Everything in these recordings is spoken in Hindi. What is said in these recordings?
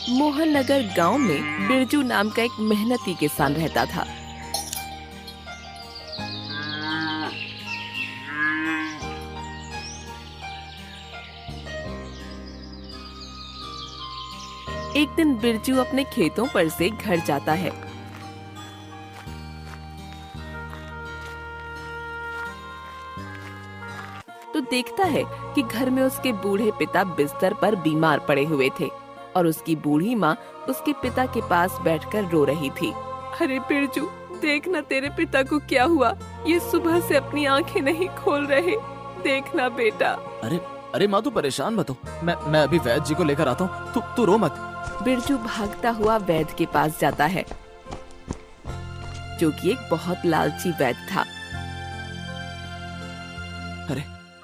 मोहन नगर गांव में बिरजू नाम का एक मेहनती किसान रहता था। एक दिन बिरजू अपने खेतों पर से घर जाता है। तो देखता है कि घर में उसके बूढ़े पिता बिस्तर पर बीमार पड़े हुए थे और उसकी बूढ़ी माँ उसके पिता के पास बैठकर रो रही थी। अरे बिरजू, देखना तेरे पिता को क्या हुआ, ये सुबह से अपनी आंखें नहीं खोल रहे, देखना बेटा। अरे अरे माँ, तू परेशान मत हो, मैं अभी वैद्य जी को लेकर आता हूँ, तू रो मत। बिरजू भागता हुआ वैद्य के पास जाता है, जो कि एक बहुत लालची वैद्य था।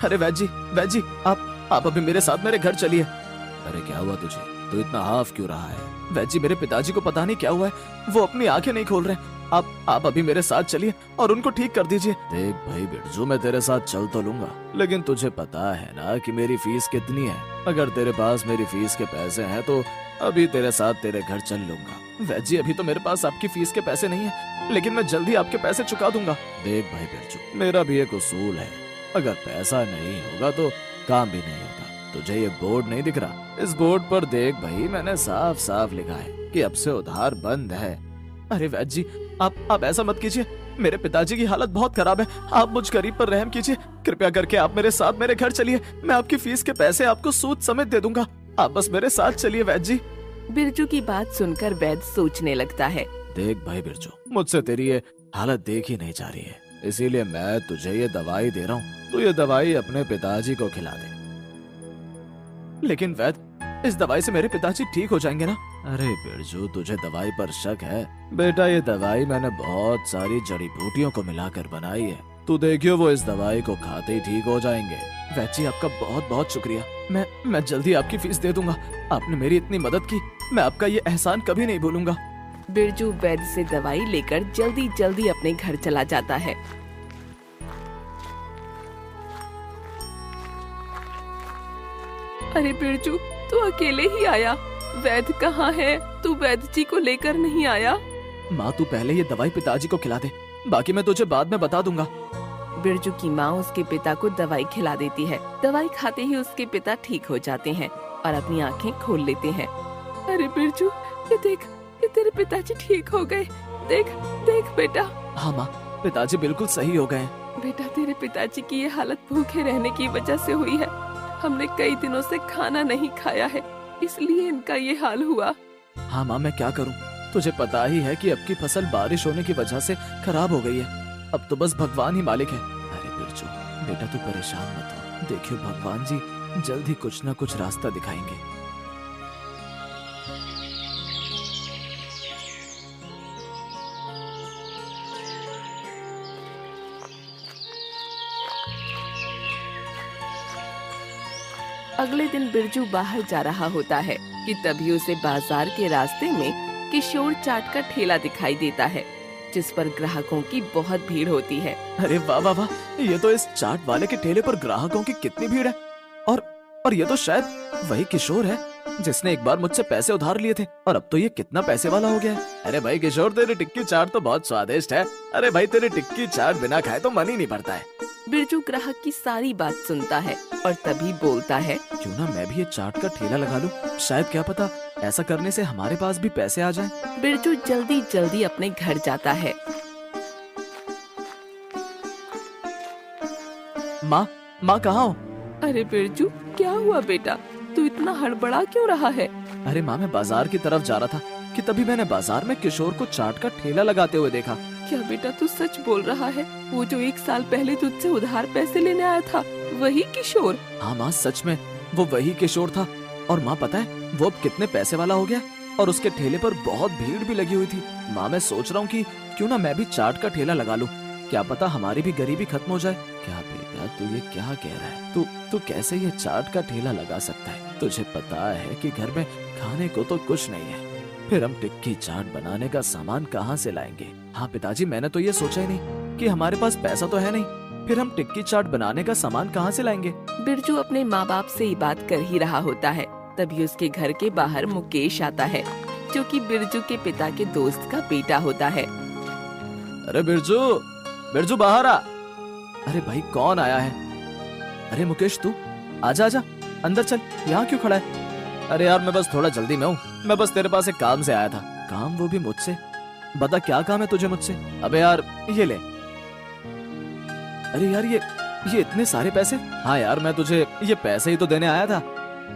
अरे वैद्य जी, आप अभी मेरे साथ मेरे घर चलिए। अरे क्या हुआ तुझे, तू इतना हाफ क्यों रहा है? वैद्य जी, मेरे पिताजी को पता नहीं क्या हुआ है, वो अपनी आंखें नहीं खोल रहे। आप अभी मेरे साथ चलिए और उनको ठीक कर दीजिए। देख भाई बिरजू, मैं तेरे साथ चल तो लूंगा, लेकिन तुझे पता है ना कि मेरी फीस कितनी है। अगर तेरे पास मेरी फीस के पैसे हैं तो अभी तेरे साथ तेरे घर चल लूंगा। वैद्य जी, अभी तो मेरे पास आपकी फीस के पैसे नहीं है, लेकिन मैं जल्दी आपके पैसे चुका दूंगा। देख भाई बिरजू, मेरा भी एक उसूल है, अगर पैसा नहीं होगा तो काम भी नहीं होगा। तुझे ये बोर्ड नहीं दिख रहा? इस बोर्ड पर देख भाई, मैंने साफ साफ लिखा है कि अब से उधार बंद है। अरे वैद्य जी, आप ऐसा मत कीजिए, मेरे पिताजी की हालत बहुत खराब है, आप मुझ गरीब पर रहम कीजिए। कृपया करके आप मेरे साथ मेरे घर चलिए, मैं आपकी फीस के पैसे आपको सूद समेत दे दूंगा। आप बस मेरे साथ चलिए वैद्य जी। बिरजू की बात सुनकर वैद्य सोचने लगता है। देख भाई बिरजू, मुझसे तेरी ये हालत देख ही नहीं जा रही है, इसीलिए मैं तुझे ये दवाई दे रहा हूँ, तो ये दवाई अपने पिताजी को खिला दे। लेकिन वैद्य, इस दवाई से मेरे पिताजी ठीक हो जाएंगे ना? अरे बिरजू, तुझे दवाई पर शक है? बेटा, ये दवाई मैंने बहुत सारी जड़ी बूटियों को मिलाकर बनाई है, तू देखियो वो इस दवाई को खाते ही ठीक हो जाएंगे। वैद्य जी, आपका बहुत बहुत शुक्रिया, मैं जल्दी आपकी फीस दे दूंगा। आपने मेरी इतनी मदद की, मैं आपका ये एहसान कभी नहीं भूलूंगा। बिरजू वैद्य से दवाई लेकर जल्दी जल्दी अपने घर चला जाता है। अरे बिरजू, तू अकेले ही आया, वैद्य कहाँ है? तू वैद्य जी को लेकर नहीं आया? माँ, तू पहले ये दवाई पिताजी को खिला दे, बाकी मैं तुझे बाद में बता दूंगा। बिरजू की माँ उसके पिता को दवाई खिला देती है। दवाई खाते ही उसके पिता ठीक हो जाते हैं और अपनी आंखें खोल लेते हैं। अरे बिरजू, ये देख, ये तेरे पिताजी ठीक हो गए, देख देख बेटा। हाँ माँ, पिताजी बिल्कुल सही हो गए। बेटा, तेरे पिताजी की ये हालत भूखे रहने की वजह से हुई है। हमने कई दिनों से खाना नहीं खाया है, इसलिए इनका ये हाल हुआ। हाँ माँ, मैं क्या करूँ, तुझे पता ही है कि अब की फसल बारिश होने की वजह से खराब हो गई है, अब तो बस भगवान ही मालिक है। अरे बिरजू बेटा, तू परेशान मत हो, देखियो भगवान जी जल्द ही कुछ न कुछ रास्ता दिखाएंगे। अगले दिन बिरजू बाहर जा रहा होता है कि तभी उसे बाजार के रास्ते में किशोर चाट का ठेला दिखाई देता है, जिस पर ग्राहकों की बहुत भीड़ होती है। अरे वाह वाह वाह, ये तो इस चाट वाले के ठेले पर ग्राहकों की कितनी भीड़ है। और ये तो शायद वही किशोर है जिसने एक बार मुझसे पैसे उधार लिए थे, और अब तो ये कितना पैसे वाला हो गया है। अरे भाई किशोर, तेरी टिक्की चाट तो बहुत स्वादिष्ट है। अरे भाई, तेरी टिक्की चाट बिना खाए तो मन ही नहीं भरता है। बिरजू ग्राहक की सारी बात सुनता है और तभी बोलता है, क्यों ना मैं भी ये चाट का ठेला लगा लूं, शायद क्या पता ऐसा करने से हमारे पास भी पैसे आ जाएं। बिरजू जल्दी जल्दी अपने घर जाता है। माँ कहाँ हो? अरे बिरजू, क्या हुआ बेटा, तू इतना हड़बड़ा क्यों रहा है? अरे माँ, मैं बाजार की तरफ जा रहा था कि तभी मैंने बाजार में किशोर को चाट का ठेला लगाते हुए देखा। क्या बेटा, तू सच बोल रहा है? वो जो 1 साल पहले तुझसे उधार पैसे लेने आया था, वही किशोर? हाँ माँ, सच में वो वही किशोर था। और माँ पता है वो अब कितने पैसे वाला हो गया, और उसके ठेले पर बहुत भीड़ भी लगी हुई थी। माँ, मैं सोच रहा हूँ कि क्यों ना मैं भी चाट का ठेला लगा लूं, क्या पता हमारी भी गरीबी खत्म हो जाए। क्या बेटा, तू ये क्या कह रहा है? तू कैसे ये चाट का ठेला लगा सकता है? तुझे पता है कि घर में खाने को तो कुछ नहीं है, फिर हम टिक्की चाट बनाने का सामान कहाँ से लाएंगे? हाँ पिताजी, मैंने तो ये सोचा ही नहीं कि हमारे पास पैसा तो है नहीं, फिर हम टिक्की चाट बनाने का सामान कहाँ से लाएंगे? बिरजू अपने माँ बाप से ही बात कर ही रहा होता है, तभी उसके घर के बाहर मुकेश आता है, जो कि बिरजू के पिता के दोस्त का बेटा होता है। अरे बिरजू, बिरजू बाहर आ। अरे भाई कौन आया है? अरे मुकेश तू आजा आजा, अंदर चल, यहाँ क्यों खड़ा है? अरे यार मैं बस थोड़ा जल्दी में हूँ, मैं बस तेरे पास एक काम से आया था। काम, वो भी मुझसे? बता क्या काम है तुझे मुझसे? अबे यार ये ले। अरे यार ये इतने सारे पैसे? हाँ यार मैं तुझे ये पैसे ही तो देने आया था,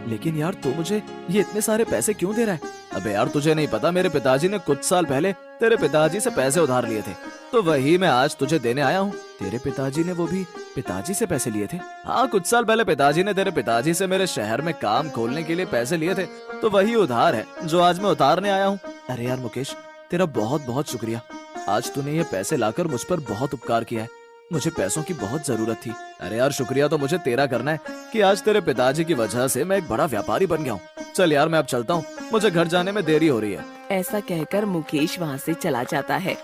लेकिन यार तू मुझे ये इतने सारे पैसे क्यों दे रहा है? अबे यार तुझे नहीं पता, मेरे पिताजी ने कुछ साल पहले तेरे पिताजी से पैसे उधार लिए थे, तो वही मैं आज तुझे देने आया हूँ। तेरे पिताजी ने वो भी पिताजी से पैसे लिए थे? हाँ, कुछ साल पहले पिताजी ने तेरे पिताजी से मेरे शहर में काम खोलने के लिए पैसे लिए थे, तो वही उधार है जो आज मैं उतारने आया हूँ। अरे यार मुकेश, तेरा बहुत बहुत शुक्रिया, आज तूने ये पैसे लाकर मुझ पर बहुत उपकार किया है, मुझे पैसों की बहुत जरूरत थी। अरे यार शुक्रिया तो मुझे तेरा करना है कि आज तेरे पिताजी की वजह से मैं एक बड़ा व्यापारी बन गया हूँ। चल यार मैं अब चलता हूँ, मुझे घर जाने में देरी हो रही है। ऐसा कहकर मुकेश वहाँ से चला जाता है।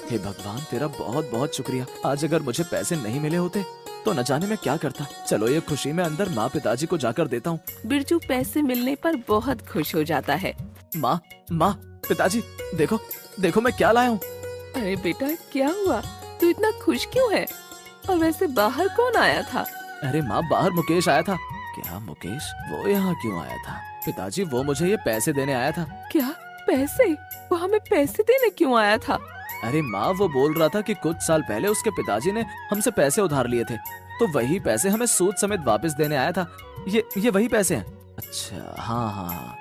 हे भगवान, तेरा बहुत बहुत शुक्रिया, आज अगर मुझे पैसे नहीं मिले होते तो न जाने मैं क्या करता। चलो ये खुशी में अंदर माँ पिताजी को जाकर देता हूँ। बिरजू पैसे मिलने पर बहुत खुश हो जाता है। माँ माँ, पिताजी देखो देखो मैं क्या लाया हूँ। अरे बेटा क्या हुआ, तू इतना खुश क्यों है? और वैसे बाहर कौन आया था? अरे माँ, बाहर मुकेश आया था। क्या मुकेश? वो यहाँ क्यों आया था? पिताजी वो मुझे ये पैसे देने आया था। क्या पैसे? वो हमें पैसे देने क्यों आया था? अरे माँ, वो बोल रहा था कि कुछ साल पहले उसके पिताजी ने हमसे पैसे उधार लिए थे, तो वही पैसे हमें सूद समेत वापस देने आया था। ये वही पैसे हैं? अच्छा हाँ हाँ,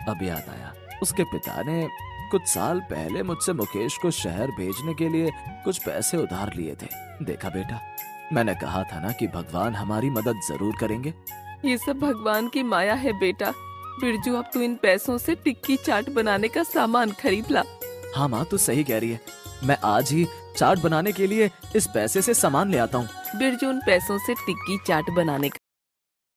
अब याद आया, उसके पिता ने कुछ साल पहले मुझसे मुकेश को शहर भेजने के लिए कुछ पैसे उधार लिए थे। देखा बेटा, मैंने कहा था ना कि भगवान हमारी मदद जरूर करेंगे। ये सब भगवान की माया है बेटा। बिरजू अब तू इन पैसों से टिक्की चाट बनाने का सामान खरीद ला। हाँ माँ, तू सही कह रही है, मैं आज ही चाट बनाने के लिए इस पैसे से सामान ले आता हूँ। बिरजू उन पैसों से टिक्की चाट बनाने